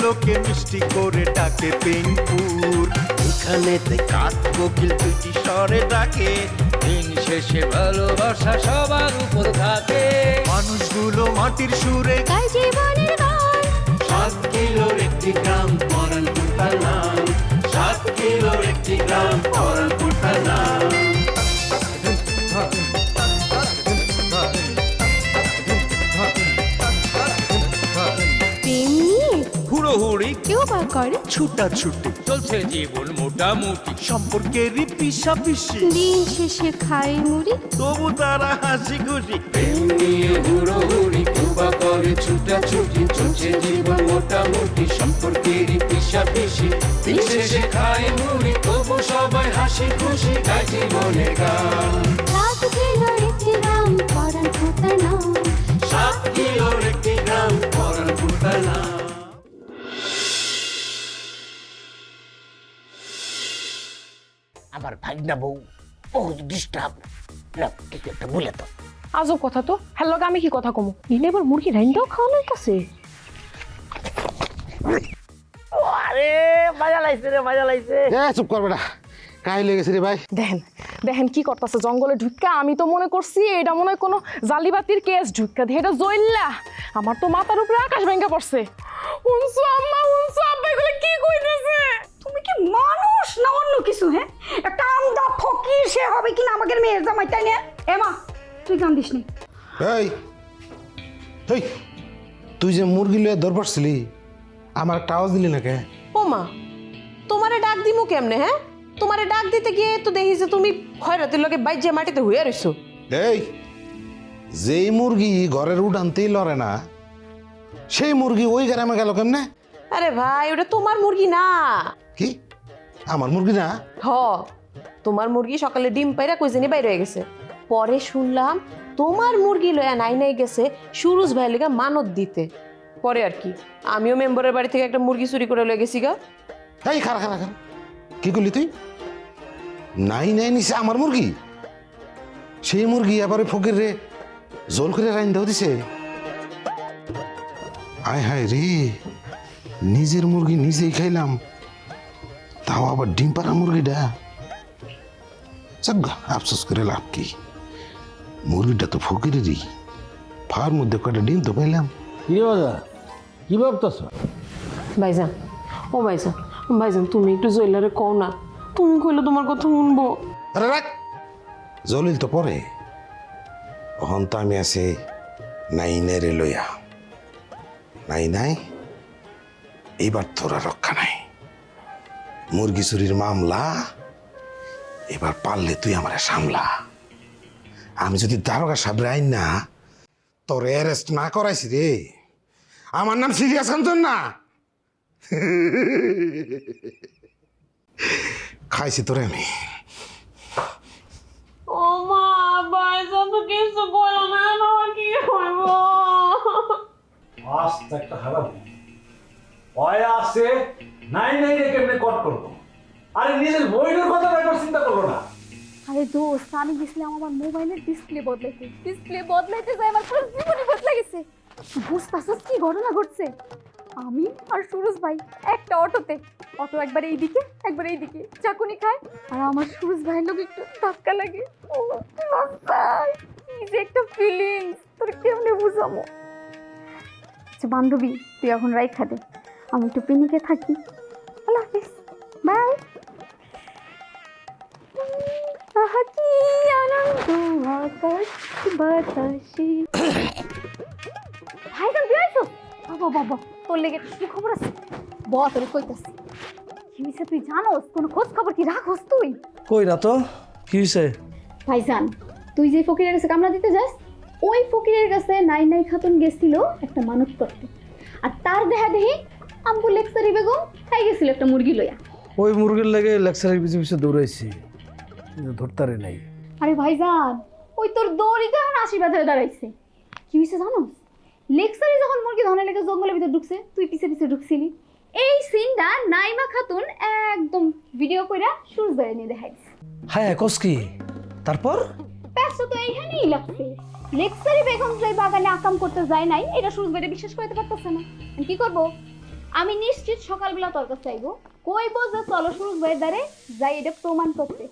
লোকে মিষ্টি করে ডাকে পেনপুর। এখানেতে কাক কোকিল দুটি স্বরে ডাকে, দিন শেষে ভালোবাসা সবার উপর থাকে। মানুষগুলো মাটির সুরে গায় জীবনের গান। 7 কিলোর একটি গ্রাম পরানপুর তার নাম, 7 কিলোর একটি গ্রাম পরানপুর তার নাম। প্রেম নিয়ে হুড়োহুড়ি কেউ বা করে ছুটাছুটি, চলছে জীবন মোটামুটি, সম্পর্কেরই পিছাপিছি, দিন শেষে খায় মুড়ি। তবু তারা হাসি খুশি। প্রেম নিয়ে হুড়োহুড়ি কেউ বা করে ছুটাছুটি, চলছে জীবন মোটামুটি, সম্পর্কেরই পিছাপিছি, দিন শেষে খায় মুড়ি, তবু সবাই হাসি খুশি, গায় জীবনের গান। 7 কিলোর একটি গ্রাম পরানপুর তার নাম। 7 কিলোর একটি গ্রাম পরানপুর তার নাম। আমার ভাগনা বউ বহুত ডিস্টার্ব না, কিছু একটা বলে তো। আজব কথা তো, হ্যালো আমি কি কথা কমু, ইনে এবার মুরগি রাইন্দাও খাওয়ানোর কাছে। আরে মজা লাগছে রে, মজা লাগছে। চুপ কর বেটা, কাই লেগেছে রে ভাই? দেখেন দেখেন কি করতেছে জঙ্গলে ঢুক্কা। আমি তো মনে করছি এটা মনে হয় কোনো জালিবাতির কেস, ঢুক্কা দিয়ে এটা জইল্লা। আমার তো মাথার উপরে আকাশ ভেঙে পড়ছে। উনসু আম্মা, উনসু আব্বা, এগুলো কি কইতেছে? তুমি কি মানুষ না অন্য কিছু? হ্যাঁ, একটা আমদা ফকির সে হবে কিনা আমাদের মেয়ের জামাই, তাই না? এমা তুই কান্দিস নি। এই এই, তুই যে মুরগি লয়ে দর পারছিলি, আমার একটা আওয়াজ দিলি না কে? ও মা, তোমারে ডাক দিমু কেমনে? হ্যাঁ, তোমারে ডাক দিতে গিয়ে তো দেখি যে তুমি খয়রাতের লগে বাইজে মাটিতে হইয়া রইছো। এই, যেই মুরগি ঘরের উঠানতেই লড়ে না, সেই মুরগি ওই গ্রামে গেল কেমনে? আরে ভাই, ওটা তোমার মুরগি না। কি আমার মুরগি না? হ, তোমার মুরগি সকালে ডিম পাইরা কই জানি বাইরে হয়ে গেছে। পরে শুনলাম তোমার মুরগি লয়া নাই নাই গেছে সুরজ ভাই লেগা মানত দিতে। পরে আর কি, আমিও মেম্বারের বাড়ি থেকে একটা মুরগি চুরি করে লয়ে গেছি গা। এই খারা খারা খারা, কি করলি তুই? নাই নাই নিছে আমার মুরগি, সেই মুরগি আবার ফকির রে জল করে রাইন দাও দিছে। আয় হায় রে, নিজের মুরগি নিজেই খাইলাম, তাও আবার ডিম পাড়া মুরগিটা। চাক, আফসোস করে লাভ কি? মুরগিটা তো ফকিরেরই, ফার মধ্যে কয়টা ডিম তো পাইলাম। কি বাজা, কি ভাবতেছ? ভাইজান, ও ভাইজান, ভাইজান তুমি একটু জয়েলারে কও না, তুমি কইলে তোমার কথা শুনবো। আরে রাখ, জলিল তো পরে, অহন তো আমি আছি নাই নে রে লইয়া। নাই নাই, এইবার তোরা রক্ষা নাই। মুরগি চুরির মামলা এবার পারলে তুই আমারে সামলা। আমি যদি দারোগা সাহেবের আইন না তোর অ্যারেস্ট না করাইছি রে, আমার নাম সিরিয়াস আন্তন না। খাইছি তোরে আমি। ও মা, ভাইজান তো কিছু বলো না, আমার কি হইব? আস্তে একটা খারাপ ভয় আছে, নাই নাই রে কেমনে কট করবো? আরে নিজের বইটার কথা একবার চিন্তা করলো না। আরে দোস্ত, আমি গেছিলাম আমার মোবাইলের ডিসপ্লে বদলাইতে যাই আমার পুরো জীবনই বদলে গেছে। বুঝতেছিস কি ঘটনা ঘটছে? আমি আর সুরজ ভাই একটা অটোতে, অটো একবার এইদিকে একবার এইদিকে চাকুনি খায়, আর আমার সুরজ ভাইয়ের লোক একটু ধাক্কা লাগে। ও লজ্জায় কি যে একটা ফিলিংস, তোর কেমনে বুঝাবো? আচ্ছা বান্ধবী, তুই এখন রাইখা দে, আমি একটু পিনিকে থাকি। আল্লাহ হাফিজ, বাই। কি আনন্দ আকাশ বাতাসে। ভাইজান তুই আইছো? বাবা বাবা, তোর লেগে কি খবর আছে? বল, তোর কইতাছি। কি হইছে তুই জানোস? কোন খোঁজ খবর কি রাখোস তুই? কই না তো, কি হইছে? ভাইজান, তুই যে ফকিরের কাছে কামলা দিতে যাস, ওই ফকিরের কাছে নাই নাই খাতুন গেছিল একটা মানত করতে, আর তার দেখা দেখি আম্বু লেক্সারি বেগম খাই গেছিল একটা মুরগি লইয়া। ওই মুরগির লাগে লেকচারের পিছু পিছু দৌড়াইছি, ধরতারে নাই। আরে ভাইজান, ওই তোর দৌড়ি তো এখন আশীর্বাদ হয়ে দাঁড়াইছে। কি হয়েছে জানোস? লেক্সারি যখন মুরগি ধনের লেগে জঙ্গলের ভিতরে ঢুকছে, তুই পিছে পিছে ঢুকছিলি। এই সিনটা নাইমা খাতুন একদম ভিডিও কইরা সুরজ বাইরে নিয়ে দেখাইছে। হ্যাঁ কস কি? তারপর ব্যস্ত তো এইখানেই লাগছে। লেক্সারি বেগম যে বাগানে আকাম করতে যায় নাই, এটা সুরজ বাইরে বিশ্বাস করতে পারতেছে না। আমি কি করবো? আমি নিশ্চিত সকালবেলা তোর কাছে আইবো, কইবো যে চলো সুরজ ভাইয়ের দ্বারে যাই এটা প্রমাণ করতে।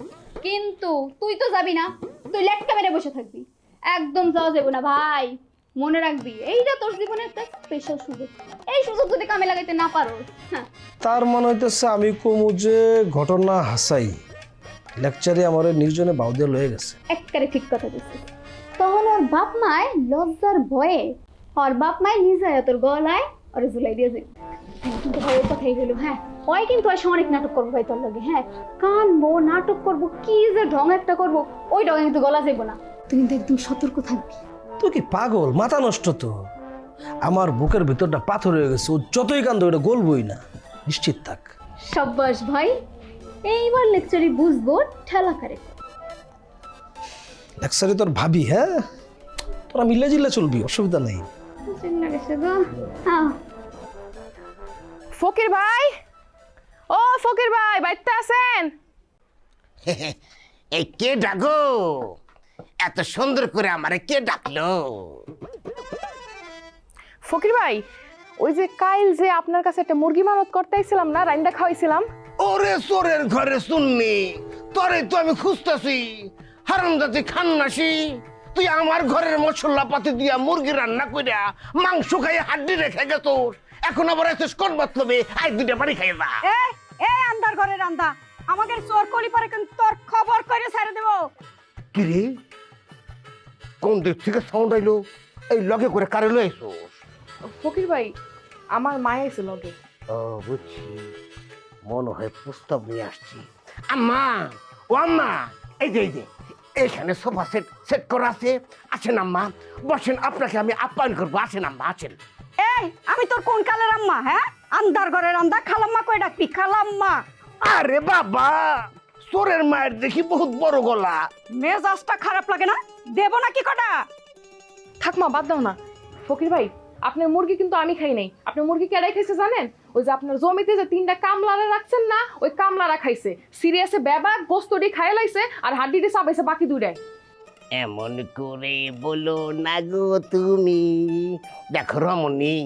কিন্তু তুই তো যাবি না, তুই লেটকা মেরে বসে থাকবি। একদম যাওয়া যাবে না ভাই, মনে রাখবি এইটা তোর জীবনের একটা স্পেশাল সুযোগ। এই সুযোগ যদি কামে লাগাইতে না পারো, হ্যাঁ। তার মনে হইতেছে আমি কমু যে ঘটনা হাসাই লেকচারে আমার নির্জনে বাউ দিয়ে লয়ে গেছে। একবারে ঠিক কথা বলছিস। তখন ওর বাপ মায় লজ্জার ভয়ে ওর বাপ মায় নিজে তোর গলায় ওর ঝুলাই দিয়ে যাবে। কিন্তু ভয়ের কথাই হলো, হ্যাঁ ওই কিন্তু ওই অনেক নাটক করবো ভাই তোর লাগে, হ্যাঁ কানবো নাটক করবো কি যে ঢং একটা করবো, ওই ঢঙে কিন্তু গলা যাইবো না। তুই কিন্তু একদম সতর্ক থাকবি। তুই কি পাগল, মাথা নষ্ট তো। আমার বুকের ভিতরটা পাথর হয়ে গেছে, ও যতই কান্দ ওটা গলবই না, নিশ্চিত থাক। সাব্বাস ভাই, এইবার লেকচারে বুঝবো ঠেলা করে। লেকচারে তোর ভাবি, হ্যাঁ তোরা মিলে জিলে চলবি, অসুবিধা নেই। ফকির ভাই, ও ফকির ভাই বাইতে আছেন? এই কে ডাকো? এত সুন্দর করে আমারে কে ডাকলো? ফকির ভাই, ওই যে কাইল যে আপনার কাছে একটা মুরগি মানত করতে আইছিলাম না, রাইন্দা খাওয়াইছিলাম। ওরে চোরের ঘরে শুননি, তোরে তো আমি খুঁজতেছি। হারামজাতি খান্নাসি, তুই আমার ঘরের মশলা পাতি দিয়া মুরগি রান্না কইরা মাংস খাইয়ে হাড্ডি রেখে গেছোস। এখন আবার এসেস কোন মতলবে? আই দুইটা বাড়ি খাইয়ে যা। এই আন্দার ঘরে রান্দা আমাদের চোর কলি পারে কিন্তু তোর খবর করে ছেড়ে দেব। কি রে, কোন দিক থেকে সাউন্ড আইলো? এই লগে করে কারে লইছোস? ফকির ভাই, আমার মায় আইছে লগে। ও বুঝছি, মনে হয় প্রস্তাব নিয়ে আসছি। আম্মা, ও আম্মা, এই যে এখানে সোফা সেট করা আছে, আসেন আম্মা বসেন, আপনাকে আমি আপ্যায়ন করবো। আসেন আম্মা, আসেন। এই আমি তোর কোন কালের আম্মা? হ্যাঁ আন্দার ঘরে রান্দা খালাম্মা কই ডাকবি? খালাম্মা? আরে বাবা, চোরের মায়ের দেখি বহুত বড় গলা। মেজাজটা খারাপ লাগে না? দেব নাকি কটা? থাক মা, বাদ দাও না। ফকির ভাই, আপনার মুরগি কিন্তু আমি খাই নাই। আপনার মুরগি কেডাই খাইছে জানেন? ওই যে আপনার জমিতে যে 3টা কামলারা রাখছেন না, ওই কামলারা খাইছে। সিরিয়াসে বেবা গোস্তটি খাইয়ে লাইছে আর হাড্ডিটি চাবাইছে বাকি দুইটাই। এমন করে বলো না গো তুমি। দেখো রমণী,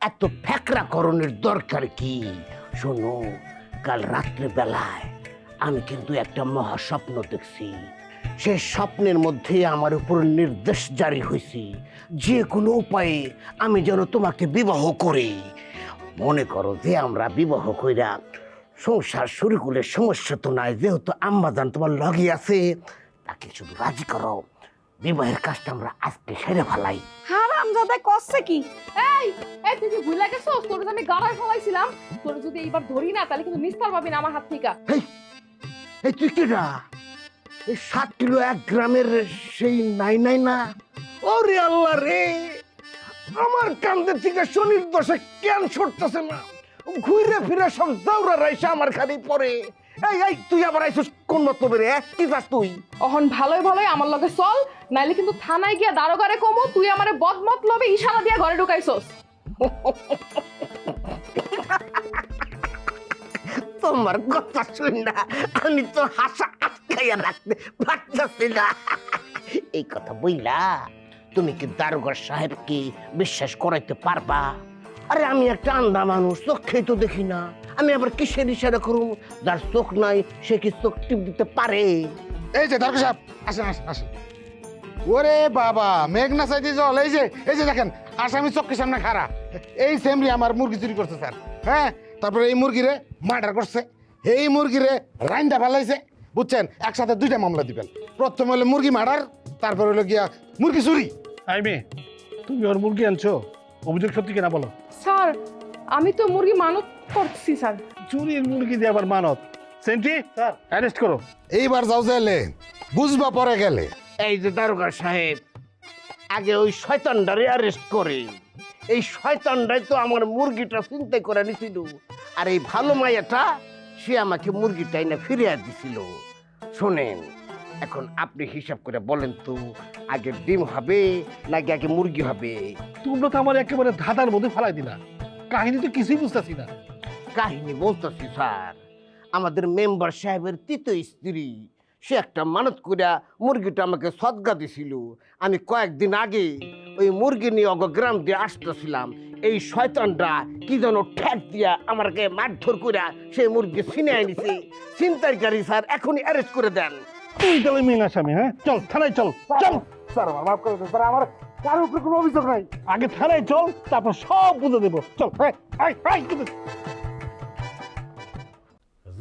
এত ফ্যাকরা করণের দরকার কি? শোনো, কাল রাত্রে বেলায় আমি কিন্তু একটা মহাস্বপ্ন দেখছি। সেই স্বপ্নের মধ্যে আমার উপর নির্দেশ জারি হয়েছে, যে কোনো উপায়ে আমি যেন তোমাকে বিবাহ করি। মনে করো যে আমরা বিবাহ কইরা সংসার শুরু করলে সমস্যা তো নাই, যেহেতু আম্মাজান তোমার লগে আছে, তাকে শুধু রাজি করো। বিবাহের কাজটা আমরা আজকে সেরে ফেলাই। হারামজাদা করছে কি? এই এই তুই কি ভুলে গেছস? তোর যে আমি গাড়ায় ফলাইছিলাম, তোর যদি এইবার ধরি না তাহলে কিন্তু নিস্তার পাবি না আমার হাত থেকে। এই তুই কেডা? এই 7 কিলো 1 গ্রামের সেই নাই না? ওরে আল্লাহ রে, আমার কান্দে থেকে শনির দশে কেন ছড়তেছে না? ঘুরে ফিরে সব জাউরা রাইসা আমার খালি পরে। এই তুই আবার আইছিস কোন মতলবে রে? কি চাস তুই? অহন ভালোই ভালোই আমার লগে চল, নাইলে কিন্তু থানায় গিয়া দারোগারে কমো তুই আমারে বদমতলবে ইশারা দিয়া ঘরে ঢুকাইছস। তোমার কথা শুন না, আমি তো হাসা আটকাইয়া রাখতে পারতেছি না। এই কথা বইলা তুমি কি দারোগা সাহেবকে বিশ্বাস করাইতে পারবা? আরে আমি একটা আন্ধা মানুষ, চোখেই তো দেখি না। আমি আবার কিসের ইশারা করুম? যার চোখ নাই সে কি চোখ টিপ দিতে পারে? এই যে দারোগা সাহেব, আসেন আসেন আসেন। ওরে বাবা, মেঘনা সাইডে জল। এই যে দেখেন, আসামি চোখের সামনে খাড়া। এই সেমরি আমার মুরগি চুরি করছে স্যার। হ্যাঁ, তারপরে এই মুরগিরে মার্ডার করছে, এই মুরগিরে রাইন্দা ফেলাইছে, বুঝছেন? একসাথে 2টা মামলা দিবেন। প্রথম হলো মুরগি মার্ডার, তারপর হলো গিয়া মুরগি চুরি। আই মেয়ে, তুমি ওর মুরগি আনছো, অভিযোগ সত্যি কিনা বলো। স্যার, আমি তো মুরগি মানত করছি স্যার। চুরির মুরগি দিয়ে আবার মানত? সেন্ট্রি স্যার, অ্যারেস্ট করো। এইবার যাও জেলে, বুঝবা পরে গেলে। এই যে দারোগা সাহেব, আগে ওই শয়তানটারে অ্যারেস্ট করে। এই শয়তানটাই তো আমার মুরগিটা চিন্তাই করে নিছিল, আর এই ভালো মাইয়াটা সে আমাকে মুরগিটাই না ফিরিয়ে দিছিল। শোনেন, এখন আপনি হিসাব করে বলেন তো, আগে ডিম হবে নাকি আগে মুরগি হবে? তোমরা তো আমার একেবারে ধাঁধার মধ্যে ফেলাই দিলা, কাহিনী তো কিছুই বুঝতেছি না। কাহিনী বলতেছি স্যার, আমাদের মেম্বার সাহেবের তৃতীয় স্ত্রী, সে একটা মানত করিয়া মুরগিটা আমাকে সদগা দিছিল। আমি কয়েকদিন আগে ওই মুরগি নিয়ে গ্রাম দিয়ে আসতেছিলাম, এই শয়তানরা কি যেন ঠ্যাক দিয়া আমাকে মারধর কইরা সেই মুরগি ছিনে আনিছে। ছিনতাইকারী স্যার এখনই অ্যারেস্ট করে দেন। তুই তাহলে মেন আসামি, হ্যাঁ? চল থানায় চল, চল। স্যার আমার মাফ করে দেন স্যার, আমার কারোর উপরে কোনো অভিযোগ নাই। আগে থানায় চল, তারপর সব বুঝে দেবো। চল।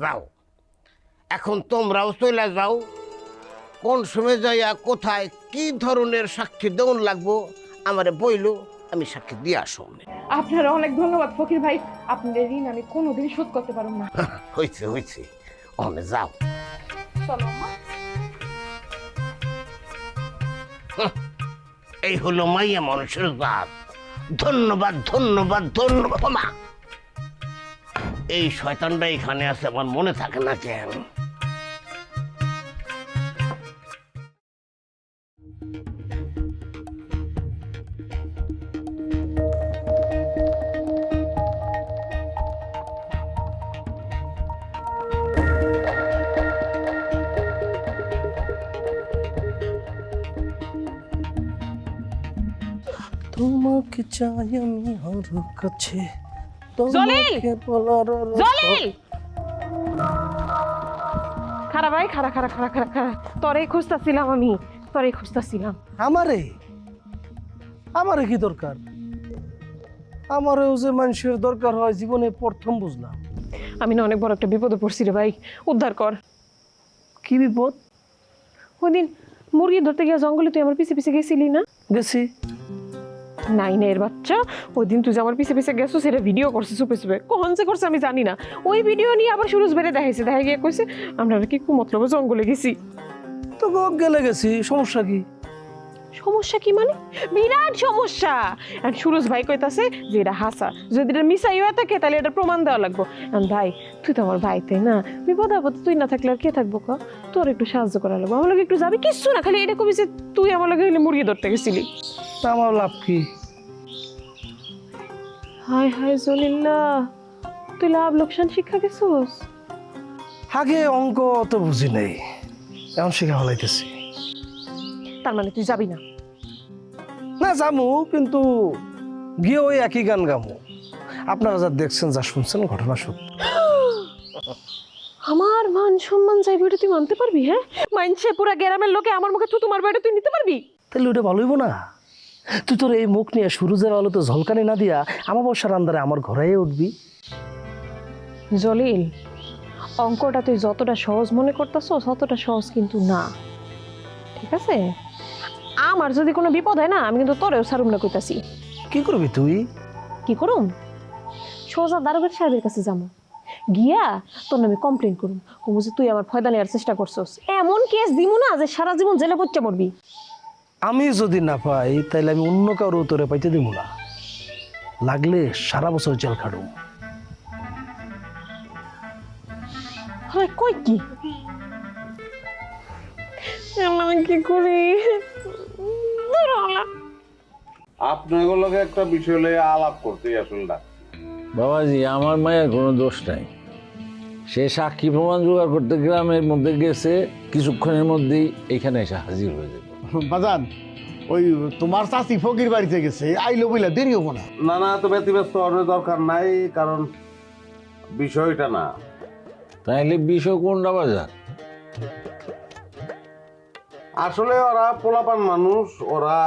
যাও, এখন তোমরাও চলে যাও। কোন সময় যাইয়া কোথায় কি ধরনের সাক্ষী দেওয়ান লাগবো আমারে বইলো, আমি সাক্ষী দিয়ে আসো। আপনারা অনেক ধন্যবাদ ফকির ভাই, আপনাদের ঋণ আমি কোনোদিন শোধ করতে পারব না। হয়েছে হয়েছে, অনে যাও। চলো মা। এই হলো মাইয়া মানুষের জাত। ধন্যবাদ ধন্যবাদ ধন্যবাদ। মা, এই শয়তানটা এখানে আছে আমার মনে থাকে না কেন? তোমাকে চাই আমি আর কাছে। জলিল! জলিল! খারা ভাই, খারা খারা খারা খারা খারা, তোরেই খুঁজতেছিলাম আমি, তোরেই খুঁজতেছিলাম। আমারে আমারে কি দরকার? আমারও যে মানুষের দরকার হয় জীবনে প্রথম বুঝলাম। আমি না অনেক বড় একটা বিপদে পড়ছি রে ভাই, উদ্ধার কর। কি বিপদ? ওই দিন মুরগি ধরতে গিয়ে জঙ্গলে তুই আমার পিছে পিছে গেছিলি না? গেছি। নাইনের বাচ্চা, ওই দিন তুই যে আমার পিছে পিছে গেছো সেটা ভিডিও করছে চুপে চুপে, কখন যে করছে আমি জানি না। ওই ভিডিও নিয়ে আবার সুরজ বেড়ে দেখাইছে, দেখা গিয়ে কইছে আমরা কি কুমতলবে জঙ্গলে গেছি। তো গেলে গেছি, সমস্যা কি? সমস্যা কি মানে? বিরাট সমস্যা। আর সুরজ ভাই কইতাছে যে এটা হাসা, যদি এটা মিসাই হয়ে থাকে তাহলে এটা প্রমাণ দেওয়া লাগবো। ভাই তুই তো আমার ভাই, তাই না? বিপদ আপদ তুই না থাকলে আর কে থাকবো? তোর একটু সাহায্য করা লাগবো, আমার লগে একটু যাবি? কিচ্ছু না, খালি এটা কবি যে তুই আমার লগে মুরগি ধরতে গেছিলি। তা আমার লাভ কি? হায় হায় জলিল্লাহ, তুই লাভ লোকসান শিক্ষা গেছোস? আগে অঙ্ক অত বুঝি নাই, এখন শিখা হলাইতেছি। তার মানে তুই যাবি না? না যামু, কিন্তু গিয়ে ওই একই গান গামু। আপনারা যা দেখছেন যা শুনছেন ঘটনা সত্য। আমার মান সম্মান যাইবে এটা তুই মানতে পারবি? হ্যাঁ, মানছে পুরা গ্রামের লোকে আমার মুখে তুই তোমার বাড়িটা তুই নিতে পারবি? তাহলে ওটা ভালোইব না? তুই তোর এই মুখ নিয়ে সুরজের আলোতে ঝলকানি না দিয়া আমাবস্যার আন্দারে আমার ঘরে উঠবি। জলিল, অঙ্কটা তুই যতটা সহজ মনে করতেছ ততটা সহজ কিন্তু না, ঠিক আছে? আমার যদি কোনো বিপদ হয় না, আমি কিন্তু তোরেও সারুম না কইতাছি। কি করবি তুই? কি করুম? সোজা দারোগার সাহেবের কাছে যাবো, গিয়া তোর নামে কমপ্লেন করুম, কমু যে তুই আমার ফয়দা নেওয়ার চেষ্টা করছস। এমন কেস দিমু না যে সারা জীবন জেলে পড়তে মরবি। আমি যদি না পাই তাইলে আমি অন্য কারো তোরে পাইতে দিব না, লাগলে সারা বছর জেল খাটুম। হয় কই কি আমি কি করি? আপনাগুলোকে একটা বিষয় লয়ে আলাপ করতেই আসলে ডাকছি। বাবাজি, আমার মায়ের কোনো দোষ নাই। সে সাক্ষী প্রমাণ জোগাড় করতে গ্রামের মধ্যে গেছে, কিছুক্ষণের মধ্যেই এখানে এসে হাজির হয়ে যাবে। বাজান, ওই তোমার চাচি ফকির বাড়িতে গেছে, আইলো বইলা দেরি হবো না। না না, তো ব্যতিব্যস্ত হওয়ার দরকার নাই, কারণ বিষয়টা না। তাইলে বিষয় কোনটা বাজার? আসলে ওরা পোলাপান মানুষ, ওরা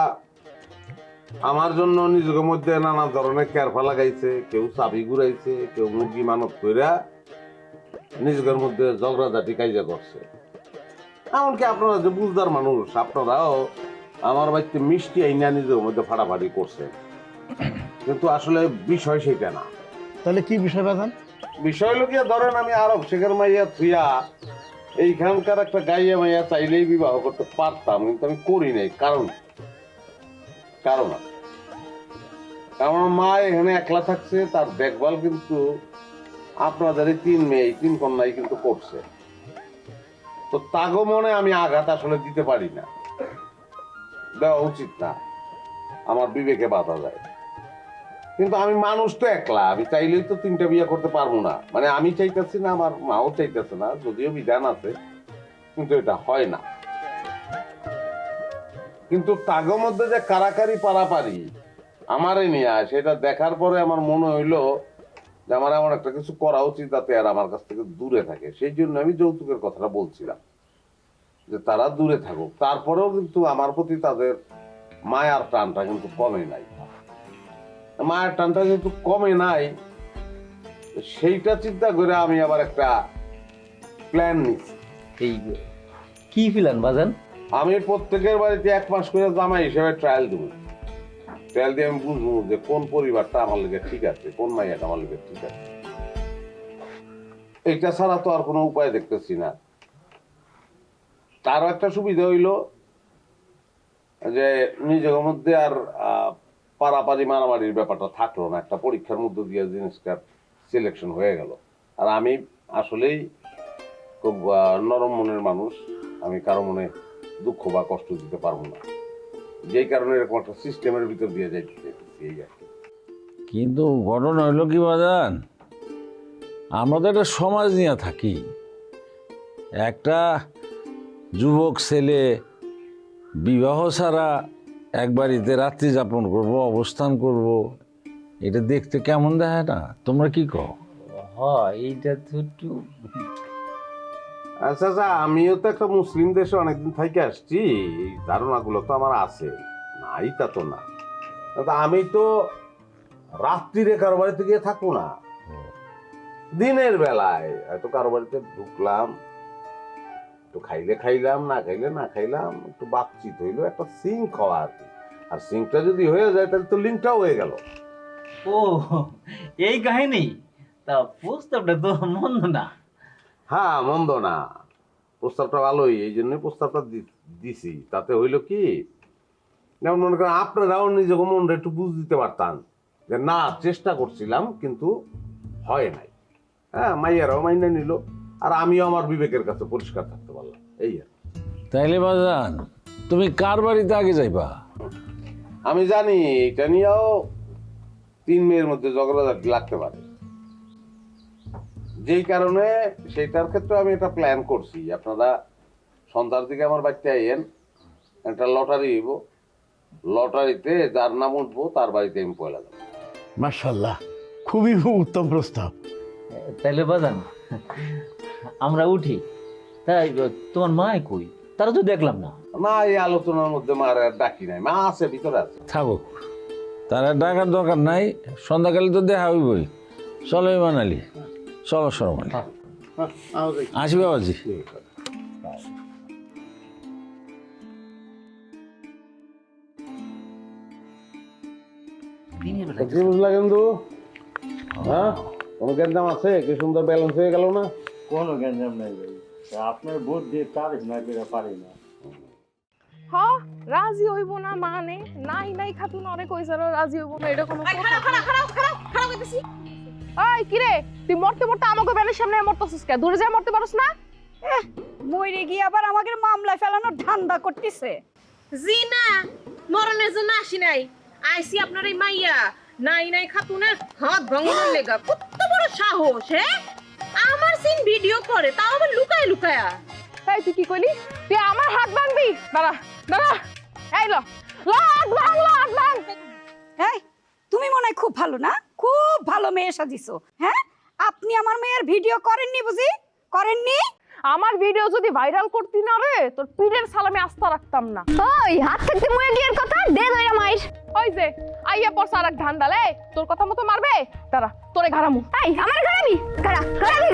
আমার জন্য নিজের মধ্যে নানা ধরনের কেরফা লাগাইছে, কেউ চাবি ঘুরাইছে, কেউ মুরগি মানত কইরা নিজেদের মধ্যে ঝগড়াঝাটি কাইজা করছে। এমনকি আপনারা যে বুঝদার মানুষ, আপনারাও আমার বাড়িতে মিষ্টি আইনা নিজের মধ্যে ফাটাফাটি করছে, কিন্তু আসলে বিষয় সেটা না। তাহলে কি বিষয় বাজান? বিষয় লোকিয়া ধরেন, আমি আরব শেখের মাইয়া থুইয়া এইখানকার একটা গাইয়া মাইয়া চাইলেই বিবাহ করতে পারতাম, কিন্তু আমি করি নাই। কারণ আমার মা এখানে একলা থাকছে, তার দেখভাল কিন্তু আপনাদের এই 3 মেয়ে 3 কন্যাই কিন্তু করছে। তো তাগো মনে আমি আঘাত আসলে দিতে পারি না, দেওয়া উচিত না, আমার বিবেকে বাধা যায়। কিন্তু আমি মানুষ তো একলা, আমি চাইলেই তো 3টা বিয়ে করতে পারবো না। মানে আমি চাইতেছি না, আমার মাও চাইতেছে না, যদিও বিধান আছে, কিন্তু এটা হয় না। কিন্তু তাগো মধ্যে যে কারাকারি পারাপারি, আমারে নিয়ে সেটা দেখার পরে আমার মনে হইলো যে আমার এমন একটা কিছু করা উচিত যাতে আর আমার কাছ থেকে দূরে থাকে। সেই জন্য আমি যৌতুকের কথাটা বলছিলাম যে তারা দূরে থাকুক। তারপরেও কিন্তু আমার প্রতি তাদের মায়ার টানটা কিন্তু কমে নাই। মায়ের টানটা যেহেতু কমে নাই, সেইটা চিন্তা করে আমি আবার একটা প্ল্যান নিচ্ছি। এই কি প্ল্যান বাজান? আমি প্রত্যেকের বাড়িতে 1 মাস করে জামাই হিসেবে ট্রায়াল দেবো। ট্রায়াল দিয়ে আমি বুঝবো যে কোন পরিবারটা আমার লেগে ঠিক আছে, কোন মাইয়াটা আমার লেগে ঠিক আছে। এটা ছাড়া তো আর কোনো উপায় দেখতেছি না। তারও একটা সুবিধা হইলো যে নিজের মধ্যে আর পারাপারি মারামারির ব্যাপারটা থাকলো না। একটা পরীক্ষার মধ্যে দিয়ে জিনিসটা সিলেকশন হয়ে গেল। আর আমি আসলেই খুব নরম মনের মানুষ, আমি কারো মনে দুঃখ বা কষ্ট দিতে পারবো না, যেই কারণে এরকম একটা সিস্টেমের ভিতর দিয়ে যাইতে চাইতেছি এই আর কি। কিন্তু ঘটনা হইলো কি বাজান, আমরা তো একটা সমাজ নিয়ে থাকি। একটা যুবক ছেলে বিবাহ ছাড়া এক বাড়িতে রাত্রি যাপন করব, অবস্থান করব, এটা দেখতে কেমন দেখায় না? তোমরা কি কও? এইটা তো একটু আচ্ছা আচ্ছা, আমিও তো একটা মুসলিম দেশে অনেকদিন থেকে আসছি, এই ধারণাগুলো তো আমার আছে, নাই তা তো না। কিন্তু আমি তো রাত্রিরে কারো বাড়িতে গিয়ে থাকবো না, দিনের বেলায় হয়তো কারো বাড়িতে ঢুকলাম, একটু খাইলে খাইলাম, না খাইলে না খাইলাম, একটু বাতচিত হইলো, একটা সিঙ্ক হওয়া আর কি। আর সিঙ্কটা যদি হয়ে যায় তাহলে তো লিঙ্কটাও হয়ে গেল। ও এই কাহিনী, তা প্রস্তাবটা তো মন্দ না। হ্যাঁ, মন্দ না, প্রস্তাবটা ভালোই, এই জন্যই প্রস্তাবটা দিছি। তাতে হইল কি, যেমন মনে করেন আপনারাও নিজেকে মনটা একটু বুঝ দিতে পারতাম যে না, চেষ্টা করছিলাম কিন্তু হয় নাই। হ্যাঁ, মাইয়ারাও মাইনা নিল, আর আমিও আমার বিবেকের কাছে পরিষ্কার থাকতে পারলাম, এই আর। তাইলে বাজান তুমি কার বাড়িতে আগে যাইবা? আমি জানি এটা নিয়েও 3 মেয়ের মধ্যে ঝগড়াঝাটি লাগতে পারে, যেই কারণে সেইটার ক্ষেত্রে আমি একটা প্ল্যান করছি। আপনারা সন্ধ্যার দিকে আমার বাড়িতে আইয়েন, একটা লটারি হইব, লটারিতে যার নাম উঠবো তার বাড়িতে আমি পয়লা যাবো। মাশাআল্লাহ, খুবই উত্তম প্রস্তাব। তাইলে বাজান আমরা উঠি। তাই তোমার মা কই? তারা তো দেখলাম না। না, এই আলোচনার মধ্যে মার আর ডাকি নাই, মা আছে, ভিতরে আছে। থাকুক, তারা ডাকার দরকার নাই, সন্ধ্যাকালে তো দেখা হইবই। চলো বানালি, চলো সরমালি, আসি বাবাজি। কি বুঝলা কিন্তু? হ্যাঁ, কোনো গ্যাঞ্জাম আছে? কি সুন্দর ব্যালেন্স হয়ে গেল না? কোনো গ্যাঞ্জাম নাই ভাই, আপনার ভোট দিয়ে তারিখ না করে পারি না। হ রাজি হইব না মানে নাই নাই খাতুন অনেক কইছারো রাজি হইব না, এটা কোনো কথা? ওই কি রে, তুই মরতে মরতে আমাকে ব্যানের সামনে মরতেছিস কে? দূরে যায় মরতে পারছ না? মইরে গিয়ে আবার আমাদের মামলায় ফেলানোর ধান্দা করতেছে। জি না, মরণের জন্য আসি নাই, আইসি আপনার এই মাইয়া নাই নাই খাতুনের হাত ভাঙানোর লেগা। কত বড় সাহস! হ্যাঁ, আমার সিন ভিডিও করে, তাও আবার লুকায় লুকায়া। এই তুই কি কইলি? তুই আমার হাত ভাঙবি? দাঁড়া দাঁড়া, এই ল হাত ভাঙ, হাত ভাঙ। এই তুমি মনে হয় খুব ভালো না, খুব ভালো মেয়ে সাজিছো। হ্যাঁ, আপনি আমার মেয়ের ভিডিও করেননি বুঝি? করেননি? আমার ভিডিও যদি ভাইরাল করতি না রে, তোর পিঠের সালামে আস্থা রাখতাম না। ওই হাত থাকতে মুয়ে গিয়ে কথা দে দইরা মাইর। ওই যে আইয়া পড়ছে আরেক ধান্দালে, তোর কথা মতো মারবে। দাঁড়া, তোরে ঘাড়ামু। এই আমার ঘাড়াবি ঘাড়া ঘাড়াবি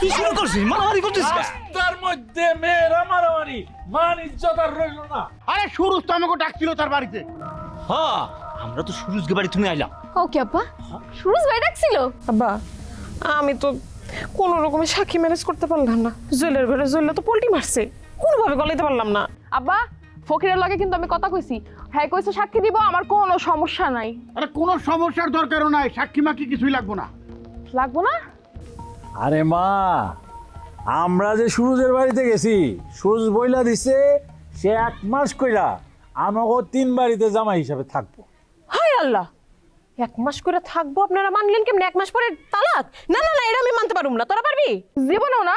কি শুরু করছিস? মারামারি করতেছিস? তার মধ্যে মেয়েরা মারামারি, মান ইজ্জত আর রইল না। আরে সুরজ তো আমাকে ডাকছিল তার বাড়িতে। হ্যাঁ, আমরা তো সুরজকে বাড়ি তুমি আইলাম। ওকে আব্বা, সুরজ ভাই ডাকছিল। আব্বা, আমি তো কোনো রকমের সাক্ষী ম্যানেজ করতে পারলাম না। জেলের ঘরে জেলে তো পোল্টি মারছে, কোনোভাবে গলাইতে পারলাম না। আব্বা, ফকিরের লগে কিন্তু আমি কথা কইছি, হ্যাঁ কইছে সাক্ষী দিব, আমার কোনো সমস্যা নাই। আরে কোনো সমস্যার দরকারও নাই, সাক্ষী মাক্ষী কিছুই লাগবো না। লাগবো না? আরে মা, আমরা যে সুরজের বাড়িতে গেছি, সুরজ বইলা দিছে সে 1 মাস কইরা আমাকে 3 বাড়িতে জামাই হিসাবে থাকবো। হায় আল্লাহ, 1 মাস করে থাকবো? আপনারা মানলেন কেমনে? 1 মাস পরে তালাক? না না না, এটা আমি মানতে পারুম না। তোরা পারবি? জীবনেও না।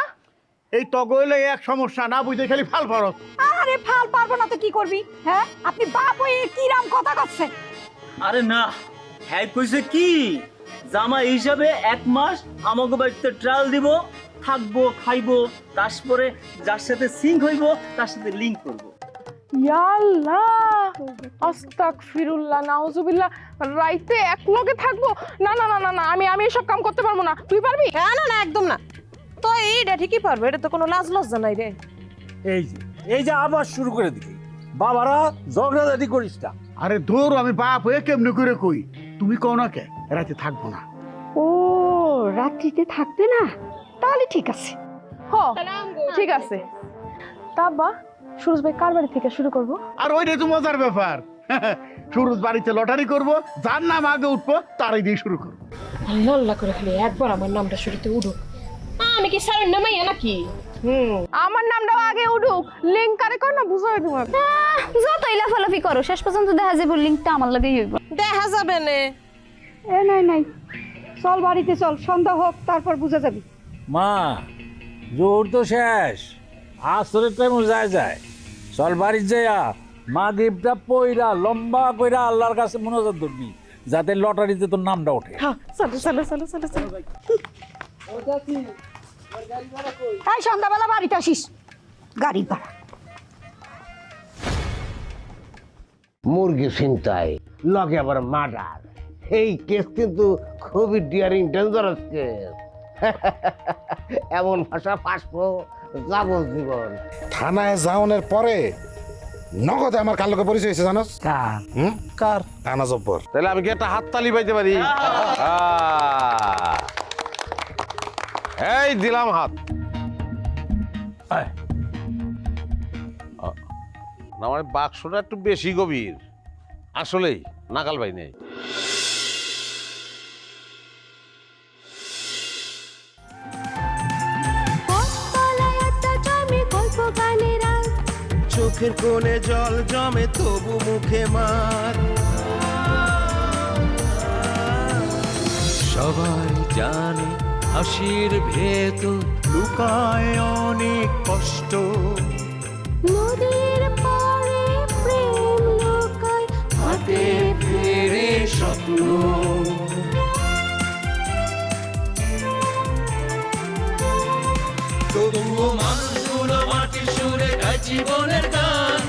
এই তগইলে এক সমস্যা না বুঝতে খালি ফাল ফরস। আরে ফাল পারবো না তো কি করবি? হ্যাঁ, আপনি বাপ হয়ে কি রাম কথা করছেন? আরে না, হ্যাঁ কইছে কি জামাই হিসাবে 1 মাস আমাকে বাড়িতে ট্রায়াল দিব, থাকবো খাইবো, তারপরে যার সাথে সিঙ্ক হইব তার সাথে লিঙ্ক করবো। ইয়াল্লাহ আস্তাগফিরুল্লাহ নাউজুবিল্লাহ, রাইতে এক লগে থাকবো? না না না না না, আমি এসব কাম করতে পারবো না। তুই পারবি? হ্যাঁ না না একদম না। তো এইটা ঠিকই পারবে, এটা তো কোনো লাজ লজ্জা নাই রে। এই যে আবার শুরু করে দিলি, বাবারা ঝগড়াঝাটি করিস না। আরে দৌড়, আমি বাপ হয়ে কেমনে করে কই, তুমি কও না কে রাতে থাকবো না? ও রাত্রিতে থাকবে না, তাহলে ঠিক আছে। হ ঠিক আছে। তা বা সুরজ ভাই কার বাড়ি থেকে শুরু করব? আর ওইটাই তো মজার ব্যাপার। সুরজ বাড়িতে লটারি করব, যার নাম আগে উঠবো তারই দিয়ে শুরু করবো। আল্লাহ আল্লাহ করে খালি একবার আমার নামটা শুরুতে উঠুক। আমি কি স্যারের নামাই নাকি? আমার নামটাও আগে উঠুক, লিঙ্ক কারে কর না বুঝাই তোমার। যতই লাফালাফি করো শেষ পর্যন্ত দেখা যাবে লিঙ্কটা আমার লাগেই হইব। দেখা যাবে না। এ নাই নাই, চল বাড়িতে চল, সন্ধ্যা হোক তারপর বুঝা যাবি। মা জোর তো শেষ, আসরের টাইম যায় চল বাড়ি যাইয়া মা গিফটটা পইরা লম্বা কইরা আল্লাহর কাছে মনোজাত ধরবি যাতে লটারিতে তোর নামটা ওঠে। হ্যাঁ চলো চলো চলো চলো চলো। এই সন্ধ্যাবেলা বাড়িতে আসিস, গাড়ি ভাড়া। মুরগি ছিনতাই লগে আবার মার্ডার, এই কেস কিন্তু খুবই ডিয়ারিং ডেঞ্জারাস কেস। এমন ভাষা ফাঁসবো যাবজ্জীবন। থানায় যাওয়ানোর পরে নগদে আমার কার লোকের পরিচয় হয়েছে জানোস? কার? হুম? কার? রানা জব্বর। তাহলে আমি কি একটা হাততালি পাইতে পারি? এই দিলাম হাত। না মানে বাক্সটা একটু বেশি গভীর, আসলেই নাকাল ভাই নেই। চোখের কোণে জল জমে তবু মুখে মার। সবাই জানে হাসির ভেতর লুকায় অনেক কষ্ট। নদীর পাড়ে প্রেম লুকায়, হাতে ফেরে স্বপ্ন। তবুও মানুষগুলো মাটির সুরে গায় জীবনের গান।